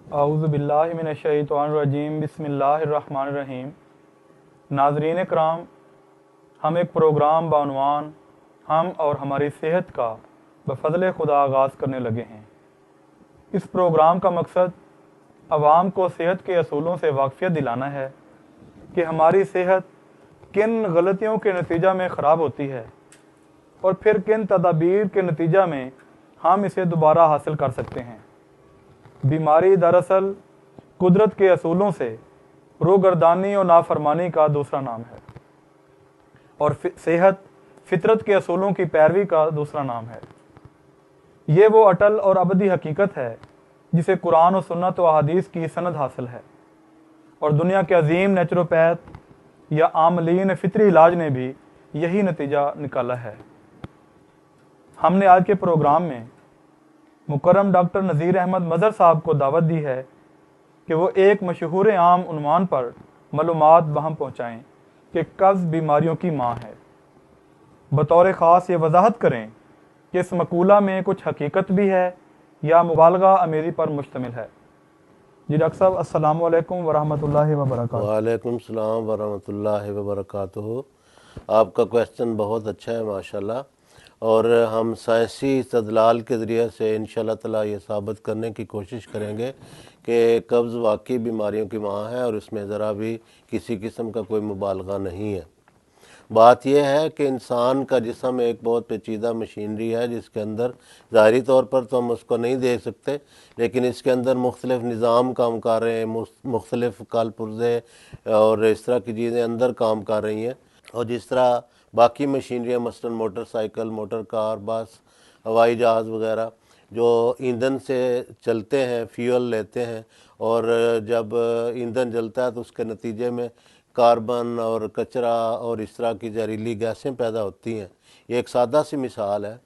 اعوذ باللہ من الشیطان الرجیم بسم اللہ الرحمن الرحیم۔ ناظرین کرام، ہم ایک پروگرام بعنوان ہم اور ہماری صحت کا بفضل خدا آغاز کرنے لگے ہیں۔ اس پروگرام کا مقصد عوام کو صحت کے اصولوں سے واقفیت دلانا ہے کہ ہماری صحت کن غلطیوں کے نتیجہ میں خراب ہوتی ہے اور پھر کن تدابیر کے نتیجہ میں ہم اسے دوبارہ حاصل کر سکتے ہیں۔ بیماری دراصل قدرت کے اصولوں سے روگردانی اور نافرمانی کا دوسرا نام ہے، اور صحت فطرت کے اصولوں کی پیروی کا دوسرا نام ہے۔ یہ وہ اٹل اور ابدی حقیقت ہے جسے قرآن و سنت و احادیث کی سند حاصل ہے، اور دنیا کے عظیم نیچروپیتھ یا عاملین فطری علاج نے بھی یہی نتیجہ نکالا ہے۔ ہم نے آج کے پروگرام میں مکرم ڈاکٹر نذیر احمد مظہر صاحب کو دعوت دی ہے کہ وہ ایک مشہور عام عنوان پر معلومات بہم پہنچائیں کہ قبض بیماریوں کی ماں ہے۔ بطور خاص یہ وضاحت کریں کہ اس مقولہ میں کچھ حقیقت بھی ہے یا مبالغہ امیری پر مشتمل ہے۔ جی ڈاکٹر صاحب، السلام علیکم ورحمۃ اللہ وبرکاتہ۔ وعلیکم السلام ورحمۃ اللہ وبرکاتہ۔ آپ کا کویسچن بہت اچھا ہے ماشاءاللہ، اور ہم سائنسی استدلال کے ذریعے سے انشاءاللہ تعالیٰ یہ ثابت کرنے کی کوشش کریں گے کہ قبض واقعی بیماریوں کی ماں ہے، اور اس میں ذرا بھی کسی قسم کا کوئی مبالغہ نہیں ہے۔ بات یہ ہے کہ انسان کا جسم ایک بہت پیچیدہ مشینری ہے جس کے اندر ظاہری طور پر تو ہم اس کو نہیں دیکھ سکتے، لیکن اس کے اندر مختلف نظام کام کر رہے ہیں، مختلف کال پرزے اور اس طرح کی چیزیں اندر کام کر رہی ہیں۔ اور جس طرح باقی مشینریاں مثلاً موٹر سائیکل، موٹر کار، بس، ہوائی جہاز وغیرہ جو ایندھن سے چلتے ہیں، فیول لیتے ہیں، اور جب ایندھن جلتا ہے تو اس کے نتیجے میں کاربن اور کچرا اور اس طرح کی زہریلی گیسیں پیدا ہوتی ہیں۔ یہ ایک سادہ سی مثال ہے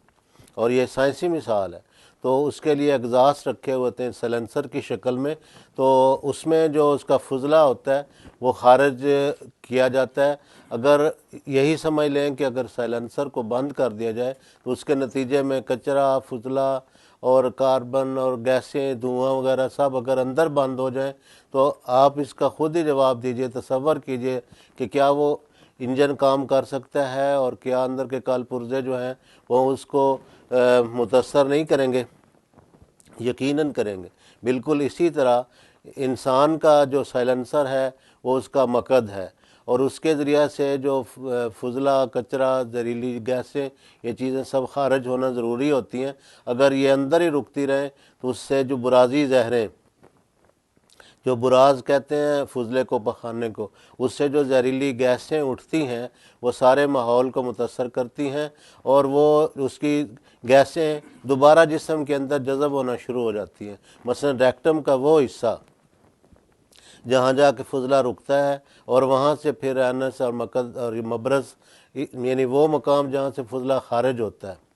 اور یہ سائنسی مثال ہے۔ تو اس کے لیے اگزاس رکھے ہوتے ہیں سیلنسر کی شکل میں، تو اس میں جو اس کا فضلہ ہوتا ہے وہ خارج کیا جاتا ہے۔ اگر یہی سمجھ لیں کہ اگر سیلنسر کو بند کر دیا جائے تو اس کے نتیجے میں کچرا، فضلہ اور کاربن اور گیسیں، دھواں وغیرہ سب اگر اندر بند ہو جائیں تو آپ اس کا خود ہی جواب دیجئے، تصور کیجئے کہ کیا وہ انجن کام کر سکتا ہے، اور کیا اندر کے کال پرزے جو ہیں وہ اس کو متاثر نہیں کریں گے؟ یقیناً کریں گے۔ بالکل اسی طرح انسان کا جو سائلنسر ہے وہ اس کا مقد ہے، اور اس کے ذریعہ سے جو فضلہ، کچرا، زہریلی گیسیں، یہ چیزیں سب خارج ہونا ضروری ہوتی ہیں۔ اگر یہ اندر ہی رکتی رہیں تو اس سے جو برازی زہریں، جو براز کہتے ہیں فضلے کو، پخانے کو، اس سے جو زہریلی گیسیں اٹھتی ہیں وہ سارے ماحول کو متاثر کرتی ہیں، اور وہ اس کی گیسیں دوبارہ جسم کے اندر جذب ہونا شروع ہو جاتی ہیں۔ مثلا ریکٹم کا وہ حصہ جہاں جا کے فضلہ رکتا ہے، اور وہاں سے پھر اینس اور مقد اور مبرز، یعنی وہ مقام جہاں سے فضلہ خارج ہوتا ہے،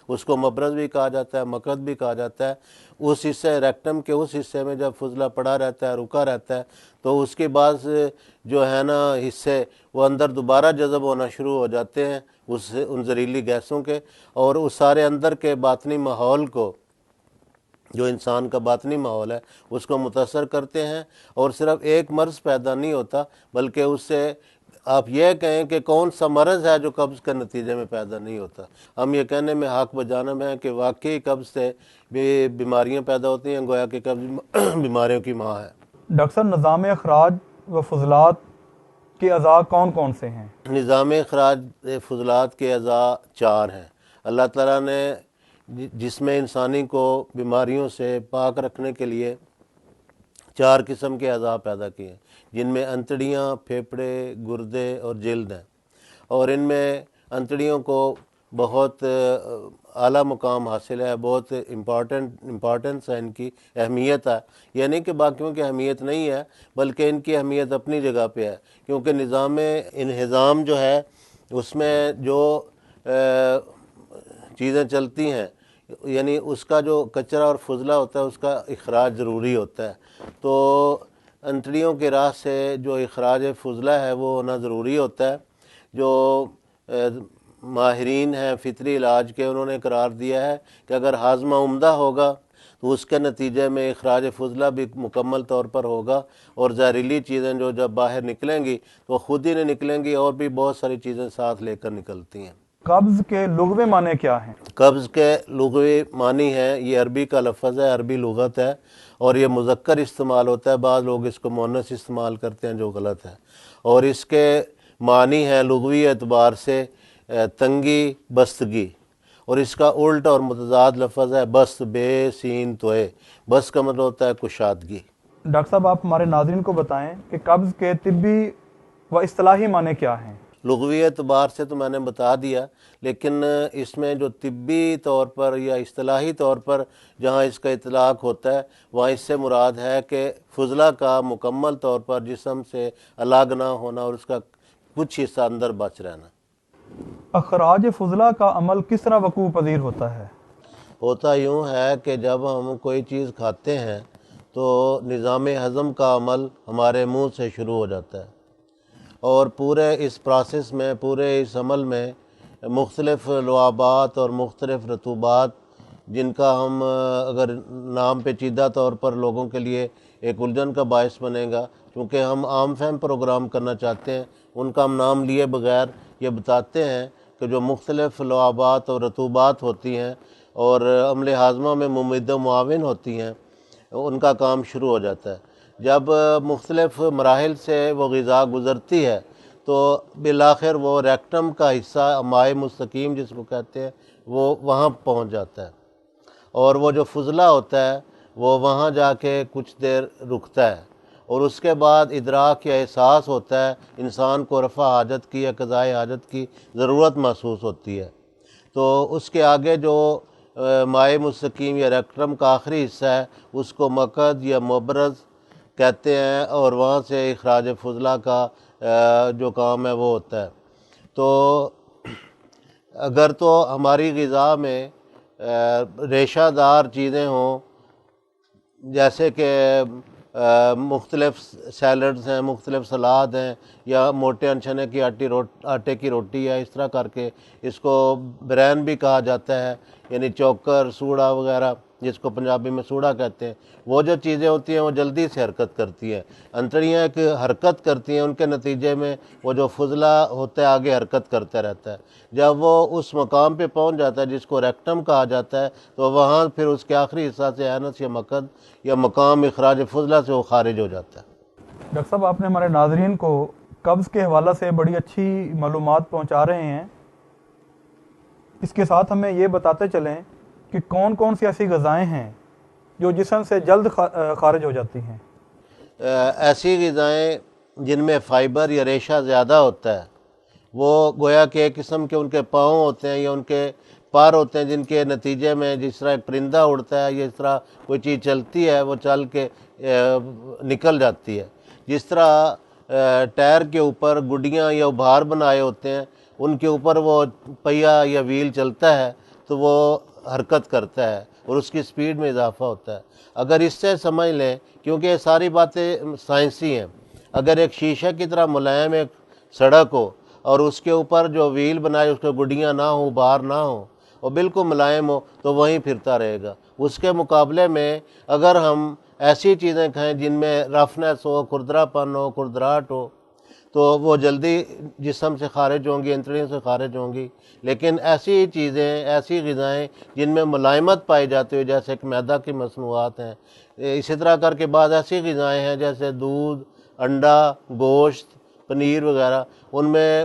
اس کو مبرز بھی کہا جاتا ہے، مقد بھی کہا جاتا ہے۔ اس حصے، ریکٹم کے اس حصے میں جب فضلہ پڑا رہتا ہے، رکا رہتا ہے، تو اس کے بعد جو ہے نا حصے وہ اندر دوبارہ جذب ہونا شروع ہو جاتے ہیں ان زہریلی گیسوں کے، اور اس سارے اندر کے باطنی ماحول کو، جو انسان کا باطنی ماحول ہے، اس کو متاثر کرتے ہیں۔ اور صرف ایک مرض پیدا نہیں ہوتا، بلکہ اس سے آپ یہ کہیں کہ کون سا مرض ہے جو قبض کے نتیجے میں پیدا نہیں ہوتا۔ ہم یہ کہنے میں حق بجانب ہیں کہ واقعی قبض سے بھی بیماریاں پیدا ہوتی ہیں، گویا کہ قبض بیماریوں کی ماں ہے۔ ڈاکٹر صاحب، نظام اخراج و فضلات کے اعضاء کون کون سے ہیں؟ نظام اخراج فضلات کے اعضاء 4 ہیں۔ اللہ تعالیٰ نے جسم انسانی کو بیماریوں سے پاک رکھنے کے لیے 4 قسم کے اعضاء پیدا کیے ہیں، جن میں انتڑیاں، پھیپھڑے، گردے اور جلد ہیں۔ اور ان میں انتڑیوں کو بہت اعلیٰ مقام حاصل ہے، بہت امپورٹنس ہے، ان کی اہمیت ہے۔ یہ نہیں کہ باقیوں کی اہمیت نہیں ہے، بلکہ ان کی اہمیت اپنی جگہ پہ ہے، کیونکہ نظام انہضام جو ہے اس میں جو چیزیں چلتی ہیں، یعنی اس کا جو کچرا اور فضلہ ہوتا ہے اس کا اخراج ضروری ہوتا ہے۔ تو انتڑیوں کے راہ سے جو اخراج فضلہ ہے وہ ہونا ضروری ہوتا ہے۔ جو ماہرین ہیں فطری علاج کے، انہوں نے قرار دیا ہے کہ اگر ہاضمہ عمدہ ہوگا تو اس کے نتیجے میں اخراج فضلہ بھی مکمل طور پر ہوگا، اور زہریلی چیزیں جو جب باہر نکلیں گی تو خود ہی نہیں نکلیں گی، اور بھی بہت ساری چیزیں ساتھ لے کر نکلتی ہیں۔ قبض کے لغوی معنی کیا ہیں؟ قبض کے لغوی معنی ہیں، یہ عربی کا لفظ ہے، عربی لغت ہے، اور یہ مذکر استعمال ہوتا ہے، بعض لوگ اس کو مؤنث استعمال کرتے ہیں جو غلط ہے، اور اس کے معنی ہیں لغوی اعتبار سے تنگی، بستگی، اور اس کا الٹ اور متضاد لفظ ہے بست، بے سین توئے، بست کا مطلب ہوتا ہے کشادگی۔ ڈاکٹر صاحب آپ ہمارے ناظرین کو بتائیں کہ قبض کے طبی و اصطلاحی معنی کیا ہیں؟ لغوی اعتبار سے تو میں نے بتا دیا، لیکن اس میں جو طبی طور پر یا اصطلاحی طور پر جہاں اس کا اطلاق ہوتا ہے وہاں اس سے مراد ہے کہ فضلہ کا مکمل طور پر جسم سے الگ نہ ہونا اور اس کا کچھ حصہ اندر بچ رہنا۔ اخراج فضلہ کا عمل کس طرح وقوع پذیر ہوتا ہے؟ ہوتا یوں ہے کہ جب ہم کوئی چیز کھاتے ہیں تو نظام ہضم کا عمل ہمارے منہ سے شروع ہو جاتا ہے، اور پورے اس پروسیس میں، پورے اس عمل میں مختلف لعابات اور مختلف رطوبات، جن کا ہم اگر نام پیچیدہ طور پر لوگوں کے لیے ایک الجھن کا باعث بنے گا، کیونکہ ہم عام فہم پروگرام کرنا چاہتے ہیں، ان کا ہم نام لیے بغیر یہ بتاتے ہیں کہ جو مختلف لعابات اور رطوبات ہوتی ہیں اور عمل ہاضمہ میں ممد و معاون ہوتی ہیں، ان کا کام شروع ہو جاتا ہے۔ جب مختلف مراحل سے وہ غذا گزرتی ہے تو بالآخر وہ ریکٹم کا حصہ، مائع مستقیم جس کو کہتے ہیں، وہ وہاں پہنچ جاتا ہے، اور وہ جو فضلہ ہوتا ہے وہ وہاں جا کے کچھ دیر رکتا ہے، اور اس کے بعد ادراک یا احساس ہوتا ہے، انسان کو رفع حاجت کی یا قضائے حاجت کی ضرورت محسوس ہوتی ہے۔ تو اس کے آگے جو مائع مستقیم یا ریکٹم کا آخری حصہ ہے اس کو مقد یا مبرز کہتے ہیں، اور وہاں سے اخراج فضلہ کا جو کام ہے وہ ہوتا ہے۔ تو اگر تو ہماری غذا میں ریشہ دار چیزیں ہوں، جیسے کہ مختلف سیلڈز ہیں، مختلف سلاد ہیں، یا موٹے انچنے کی آٹے کی روٹی ہے، اس طرح کر کے اس کو برین بھی کہا جاتا ہے، یعنی چوکر، سوڑا وغیرہ جس کو پنجابی میں سوڑا کہتے ہیں، وہ جو چیزیں ہوتی ہیں وہ جلدی سے حرکت کرتی ہیں، انتڑیاں ایک حرکت کرتی ہیں، ان کے نتیجے میں وہ جو فضلہ ہوتا ہے آگے حرکت کرتا رہتا ہے۔ جب وہ اس مقام پہ پہنچ جاتا ہے جس کو ریکٹم کہا جاتا ہے تو وہاں پھر اس کے آخری حصہ سے اینس یا مقد یا مقام اخراج فضلہ سے وہ خارج ہو جاتا ہے۔ ڈاکٹر صاحب آپ نے ہمارے ناظرین کو قبض کے حوالہ سے بڑی اچھی معلومات پہنچا رہے ہیں، اس کے ساتھ ہمیں یہ بتاتے چلیں کہ کون کون سی ایسی غذائیں ہیں جو جسم سے جلد خارج ہو جاتی ہیں؟ ایسی غذائیں جن میں فائبر یا ریشہ زیادہ ہوتا ہے، وہ گویا کہ ایک قسم کے ان کے پاؤں ہوتے ہیں یا ان کے پر ہوتے ہیں، جن کے نتیجے میں جس طرح ایک پرندہ اڑتا ہے یا اس طرح کوئی چیز چلتی ہے وہ چل کے نکل جاتی ہے، جس طرح ٹائر کے اوپر گڈیاں یا ابھار بنائے ہوتے ہیں، ان کے اوپر وہ پہیہ یا ویل چلتا ہے تو وہ حرکت کرتا ہے اور اس کی سپیڈ میں اضافہ ہوتا ہے۔ اگر اس سے سمجھ لیں، کیونکہ یہ ساری باتیں سائنسی ہیں، اگر ایک شیشے کی طرح ملائم ایک سڑک ہو اور اس کے اوپر جو ویل بنائے اس کے گڈیاں نہ ہوں، بار نہ ہوں، اور بالکل ملائم ہو تو وہیں پھرتا رہے گا۔ اس کے مقابلے میں اگر ہم ایسی چیزیں کھائیں جن میں رفنیس ہو، کھردرا پن ہو، کھردراہٹ ہو، تو وہ جلدی جسم سے خارج ہوں گی، انتڑیوں سے خارج ہوں گی۔ لیکن ایسی چیزیں، ایسی غذائیں جن میں ملائمت پائی جاتی ہے، جیسے کہ میدہ کی مصنوعات ہیں، اسی طرح کر کے بعض ایسی غذائیں ہیں جیسے دودھ، انڈا، گوشت، پنیر وغیرہ، ان میں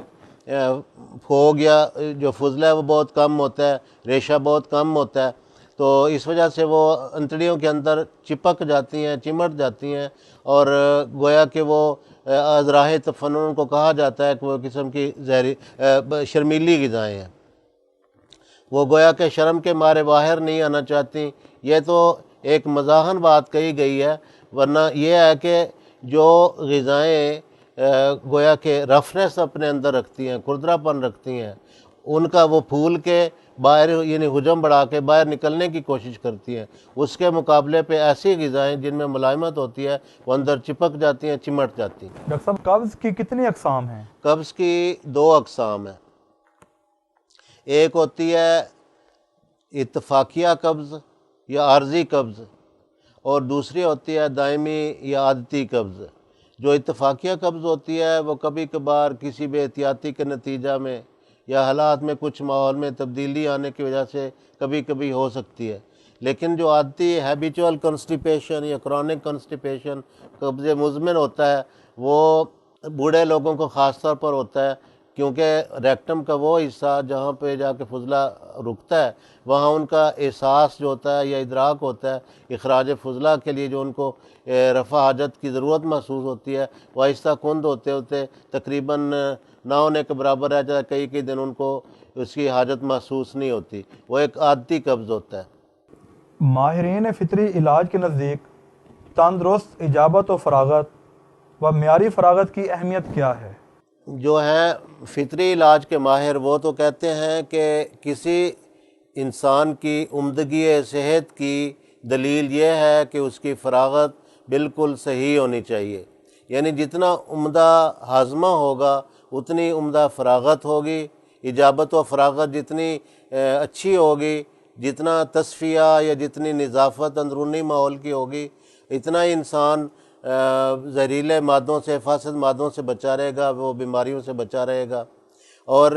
پھوگ یا جو فضلہ ہے وہ بہت کم ہوتا ہے، ریشہ بہت کم ہوتا ہے، تو اس وجہ سے وہ انتڑیوں کے اندر چپک جاتی ہیں، چمٹ جاتی ہیں، اور گویا کہ وہ ازراہ تفنن کو کہا جاتا ہے کہ وہ قسم کی شرمیلی غذائیں ہیں، وہ گویا کہ شرم کے مارے باہر نہیں آنا چاہتی۔ یہ تو ایک مزاحن بات کہی گئی ہے، ورنہ یہ ہے کہ جو غذائیں گویا کہ رفنیس اپنے اندر رکھتی ہیں، کھردرا پن رکھتی ہیں، ان کا وہ پھول کے باہر، یعنی حجم بڑھا کے باہر نکلنے کی کوشش کرتی ہیں۔ اس کے مقابلے پہ ایسی غذائیں جن میں ملائمت ہوتی ہے وہ اندر چپک جاتی ہیں، چمٹ جاتی ہیں۔ ڈاکٹر صاحب قبض کی کتنی اقسام ہیں؟ قبض کی 2 اقسام ہیں، ایک ہوتی ہے اتفاقیہ قبض یا عارضی قبض، اور دوسری ہوتی ہے دائمی یا عادتی قبض۔ جو اتفاقیہ قبض ہوتی ہے وہ کبھی کبھار کسی بے احتیاطی کے نتیجہ میں یا حالات میں کچھ ماحول میں تبدیلی آنے کی وجہ سے کبھی کبھی ہو سکتی ہے، لیکن جو عادتی ہیبیچول کنسٹیپیشن یا کرونک کنسٹیپیشن قبض مزمن ہوتا ہے وہ بوڑھے لوگوں کو خاص طور پر ہوتا ہے، کیونکہ ریکٹم کا وہ حصہ جہاں پہ جا کے فضلہ رکتا ہے وہاں ان کا احساس جو ہوتا ہے یا ادراک ہوتا ہے اخراج فضلہ کے لیے، جو ان کو رفع حاجت کی ضرورت محسوس ہوتی ہے، وہ آہستہ کند ہوتے ہوتے تقریباً نہ ہونے کے برابر ہے، جائے کئی دن ان کو اس کی حاجت محسوس نہیں ہوتی، وہ ایک عادتی قبض ہوتا ہے۔ ماہرین فطری علاج کے نزدیک تندرست اجابت و فراغت و معیاری فراغت کی اہمیت کیا ہے؟ جو ہیں فطری علاج کے ماہر وہ تو کہتے ہیں کہ کسی انسان کی عمدگی صحت کی دلیل یہ ہے کہ اس کی فراغت بالکل صحیح ہونی چاہیے، یعنی جتنا عمدہ ہاضمہ ہوگا اتنی عمدہ فراغت ہوگی، اجابت و فراغت جتنی اچھی ہوگی، جتنا تصفیہ یا جتنی نظافت اندرونی ماحول کی ہوگی اتنا ہی انسان زہریلے مادوں سے، فاسد مادوں سے بچا رہے گا، وہ بیماریوں سے بچا رہے گا۔ اور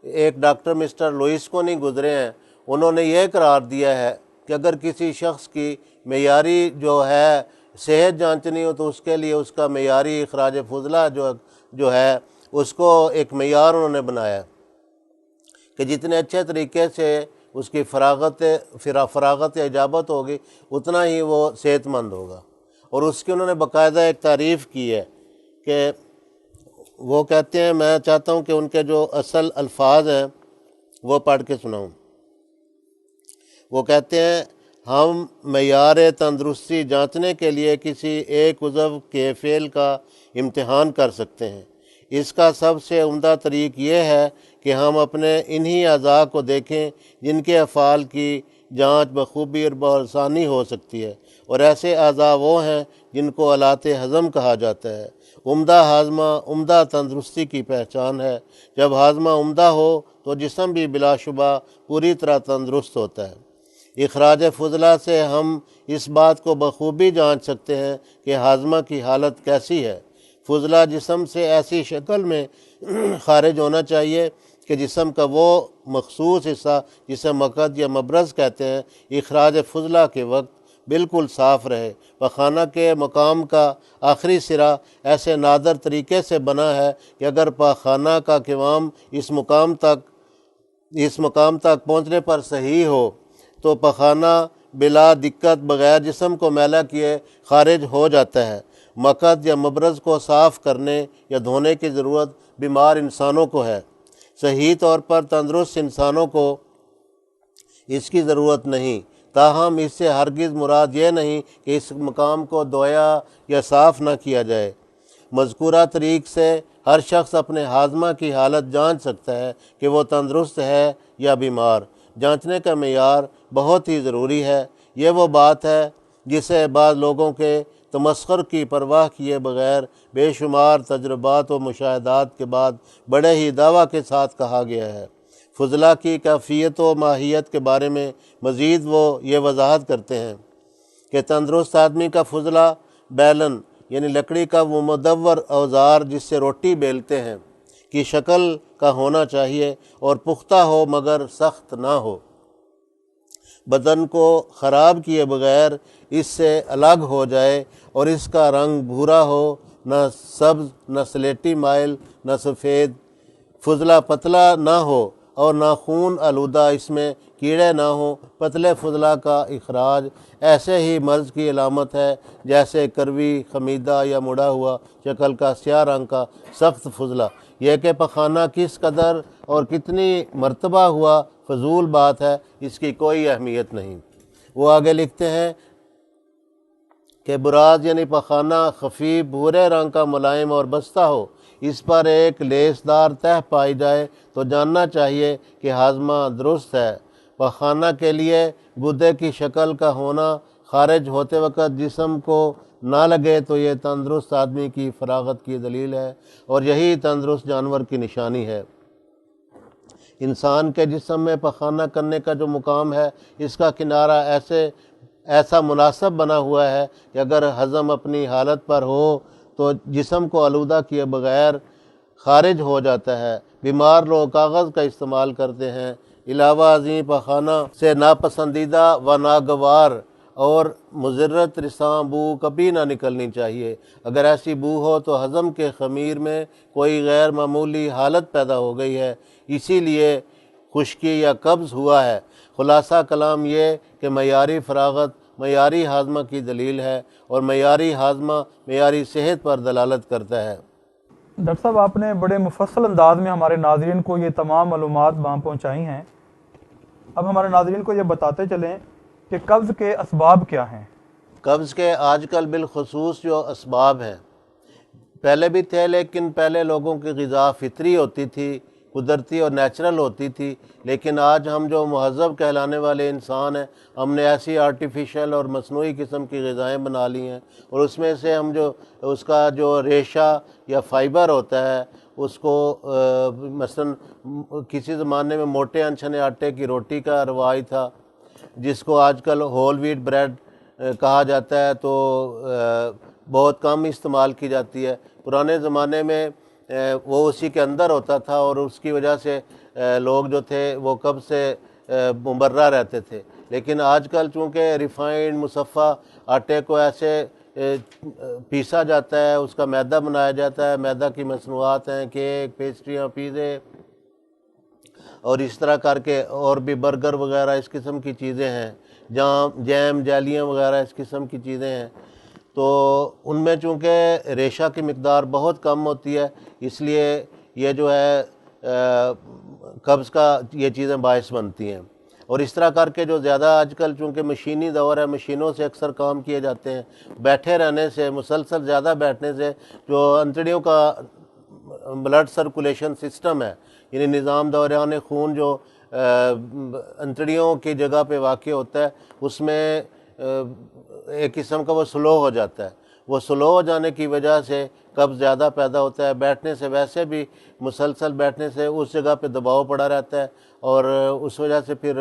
ایک ڈاکٹر مسٹر لوئس کو نہیں گزرے ہیں، انہوں نے یہ قرار دیا ہے کہ اگر کسی شخص کی معیاری جو ہے صحت جانچنی ہو تو اس کے لیے اس کا معیاری اخراج فضلہ جو ہے اس کو ایک معیار انہوں نے بنایا ہے کہ جتنے اچھے طریقے سے اس کی فراغت یا اجابت ہوگی اتنا ہی وہ صحت مند ہوگا۔ اور اس کی انہوں نے باقاعدہ ایک تعریف کی ہے کہ وہ کہتے ہیں، میں چاہتا ہوں کہ ان کے جو اصل الفاظ ہیں وہ پڑھ کے سناؤں۔ وہ کہتے ہیں، ہم معیار تندرستی جانچنے کے لیے کسی ایک عضو کے فعل کا امتحان کر سکتے ہیں۔ اس کا سب سے عمدہ طریق یہ ہے کہ ہم اپنے انہی اعضاء کو دیکھیں جن کے افعال کی جانچ بخوبی اور بآسانی ہو سکتی ہے، اور ایسے اعضاء وہ ہیں جن کو آلات ہضم کہا جاتا ہے۔ عمدہ ہاضمہ عمدہ تندرستی کی پہچان ہے۔ جب ہاضمہ عمدہ ہو تو جسم بھی بلا شبہ پوری طرح تندرست ہوتا ہے۔ اخراج فضلہ سے ہم اس بات کو بخوبی جانچ سکتے ہیں کہ ہاضمہ کی حالت کیسی ہے۔ فضلہ جسم سے ایسی شکل میں خارج ہونا چاہیے کہ جسم کا وہ مخصوص حصہ جسے مقعد یا مبرز کہتے ہیں اخراج فضلہ کے وقت بالکل صاف رہے۔ پخانہ کے مقام کا آخری سرا ایسے نادر طریقے سے بنا ہے کہ اگر پخانہ کا قوام اس مقام تک پہنچنے پر صحیح ہو تو پخانہ بلا دقت بغیر جسم کو میلا کیے خارج ہو جاتا ہے۔ مقعد یا مبرز کو صاف کرنے یا دھونے کی ضرورت بیمار انسانوں کو ہے۔ صحیح طور پر تندرست انسانوں کو اس کی ضرورت نہیں، تاہم اس سے ہرگز مراد یہ نہیں کہ اس مقام کو دھویا یا صاف نہ کیا جائے۔ مذکورہ طریق سے ہر شخص اپنے ہاضمہ کی حالت جانچ سکتا ہے کہ وہ تندرست ہے یا بیمار۔ جانچنے کا معیار بہت ہی ضروری ہے۔ یہ وہ بات ہے جسے بعض لوگوں کے تمسخر کی پرواہ کیے بغیر بے شمار تجربات و مشاہدات کے بعد بڑے ہی دعویٰ کے ساتھ کہا گیا ہے۔ فضلہ کی کیفیت و ماہیت کے بارے میں مزید وہ یہ وضاحت کرتے ہیں کہ تندرست آدمی کا فضلہ بیلن یعنی لکڑی کا وہ مدور اوزار جس سے روٹی بیلتے ہیں کی شکل کا ہونا چاہیے اور پختہ ہو مگر سخت نہ ہو۔ بدن کو خراب کیے بغیر اس سے الگ ہو جائے اور اس کا رنگ بھورا ہو، نہ سبز نہ سلیٹی مائل نہ سفید۔ فضلہ پتلا نہ ہو اور نہ خون آلودہ، اس میں کیڑے نہ ہوں۔ پتلے فضلہ کا اخراج ایسے ہی مرض کی علامت ہے جیسے کروی، خمیدہ یا مڑا ہوا شکل کا سیاہ رنگ کا سخت فضلہ۔ یہ کہ پخانہ کس قدر اور کتنی مرتبہ ہوا فضول بات ہے، اس کی کوئی اہمیت نہیں۔ وہ آگے لکھتے ہیں کہ براز یعنی پخانہ خفیف بھورے رنگ کا ملائم اور بستہ ہو، اس پر ایک لیس دار تہ پائی جائے تو جاننا چاہیے کہ ہاضمہ درست ہے۔ پخانہ کے لیے گدے کی شکل کا ہونا خارج ہوتے وقت جسم کو نہ لگے تو یہ تندرست آدمی کی فراغت کی دلیل ہے، اور یہی تندرست جانور کی نشانی ہے۔ انسان کے جسم میں پخانہ کرنے کا جو مقام ہے اس کا کنارہ ایسا مناسب بنا ہوا ہے کہ اگر ہضم اپنی حالت پر ہو تو جسم کو آلودہ کیے بغیر خارج ہو جاتا ہے۔ بیمار لوگ کاغذ کا استعمال کرتے ہیں۔ علاوہ ازیں پخانہ سے ناپسندیدہ و ناگوار اور مضرت رساں بو کبھی نہ نکلنی چاہیے۔ اگر ایسی بو ہو تو ہضم کے خمیر میں کوئی غیر معمولی حالت پیدا ہو گئی ہے، اسی لیے خشکی یا قبض ہوا ہے۔ خلاصہ کلام یہ کہ معیاری فراغت معیاری ہاضمہ کی دلیل ہے، اور معیاری ہاضمہ معیاری صحت پر دلالت کرتا ہے۔ ڈاکٹر صاحب، آپ نے بڑے مفصل انداز میں ہمارے ناظرین کو یہ تمام معلومات وہاں پہنچائی ہیں۔ اب ہمارے ناظرین کو یہ بتاتے چلیں کہ قبض کے اسباب کیا ہیں۔ قبض کے آج کل بالخصوص جو اسباب ہیں، پہلے بھی تھے، لیکن پہلے لوگوں کی غذا فطری ہوتی تھی، قدرتی اور نیچرل ہوتی تھی، لیکن آج ہم جو مہذب کہلانے والے انسان ہیں، ہم نے ایسی آرٹیفیشل اور مصنوعی قسم کی غذائیں بنا لی ہیں، اور اس میں سے ہم اس کا جو ریشہ یا فائبر ہوتا ہے اس کو مثلا کسی زمانے میں موٹے انچنے آٹے کی روٹی کا رواج تھا، جس کو آج کل ہول ویٹ بریڈ کہا جاتا ہے، تو بہت کم استعمال کی جاتی ہے۔ پرانے زمانے میں وہ اسی کے اندر ہوتا تھا، اور اس کی وجہ سے لوگ جو تھے وہ قبض سے مبرہ رہتے تھے۔ لیکن آج کل چونکہ ریفائنڈ مصفہ آٹے کو ایسے پیسا جاتا ہے، اس کا میدہ بنایا جاتا ہے، میدہ کی مصنوعات ہیں، کیک، پیسٹریاں، پیزے، اور اس طرح کر کے اور بھی برگر وغیرہ اس قسم کی چیزیں ہیں، جیم جیلیاں وغیرہ اس قسم کی چیزیں ہیں، تو ان میں چونکہ ریشہ کی مقدار بہت کم ہوتی ہے، اس لیے یہ جو ہے قبض کا یہ چیزیں باعث بنتی ہیں۔ اور اس طرح کر کے جو زیادہ آج کل چونکہ مشینی دور ہے، مشینوں سے اکثر کام کیے جاتے ہیں، بیٹھے رہنے سے، مسلسل زیادہ بیٹھنے سے جو انتڑیوں کا بلڈ سرکولیشن سسٹم ہے، یعنی نظام دوران خون جو انتڑیوں کی جگہ پہ واقع ہوتا ہے، اس میں ایک قسم کا وہ سلو ہو جاتا ہے۔ وہ سلو ہو جانے کی وجہ سے قبض زیادہ پیدا ہوتا ہے۔ بیٹھنے سے ویسے بھی مسلسل بیٹھنے سے اس جگہ پہ دباؤ پڑا رہتا ہے، اور اس وجہ سے پھر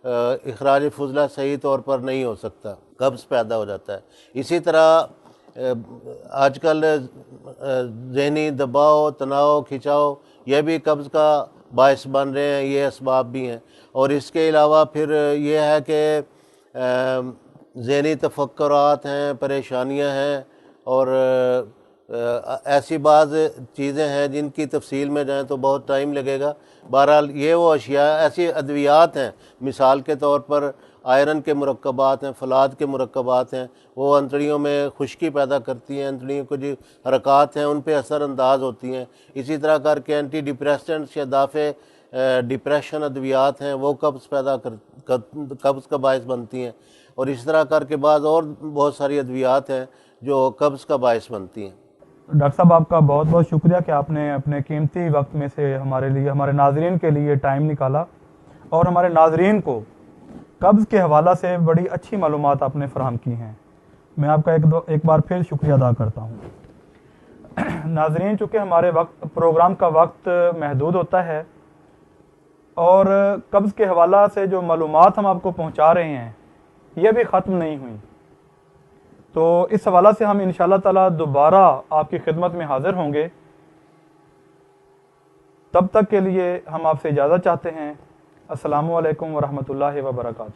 اخراج فضلہ صحیح طور پر نہیں ہو سکتا، قبض پیدا ہو جاتا ہے۔ اسی طرح آج کل ذہنی دباؤ، تناؤ، کھنچاؤ، یہ بھی قبض کا باعث بن رہے ہیں، یہ اسباب بھی ہیں۔ اور اس کے علاوہ پھر یہ ہے کہ ذہنی تفکرات ہیں، پریشانیاں ہیں، اور ایسی بعض چیزیں ہیں جن کی تفصیل میں جائیں تو بہت ٹائم لگے گا۔ بہرحال یہ وہ اشیاء ایسی ادویات ہیں، مثال کے طور پر آئرن کے مرکبات ہیں، فولاد کے مرکبات ہیں، وہ انتڑیوں میں خشکی پیدا کرتی ہیں، انتڑیوں کو جو حرکات ہیں ان پہ اثر انداز ہوتی ہیں۔ اسی طرح کر کے اینٹی ڈپریسنٹس یا دافع ڈپریشن ادویات ہیں، وہ قبض کا باعث بنتی ہیں، اور اس طرح کر کے بعض اور بہت ساری ادویات ہیں جو قبض کا باعث بنتی ہیں۔ ڈاکٹر صاحب، آپ کا بہت بہت شکریہ کہ آپ نے اپنے قیمتی وقت میں سے ہمارے ناظرین کے لیے ٹائم نکالا، اور ہمارے ناظرین کو قبض کے حوالہ سے بڑی اچھی معلومات آپ نے فراہم کی ہیں۔ میں آپ کا ایک بار پھر شکریہ ادا کرتا ہوں۔ ناظرین، چونکہ ہمارے پروگرام کا وقت محدود ہوتا ہے، اور قبض کے حوالہ سے جو معلومات ہم آپ کو پہنچا رہے ہیں یہ بھی ختم نہیں ہوئی، تو اس حوالہ سے ہم انشاءاللہ تعالی دوبارہ آپ کی خدمت میں حاضر ہوں گے۔ تب تک کے لیے ہم آپ سے اجازت چاہتے ہیں۔ السلام علیکم ورحمۃ اللہ وبرکاتہ۔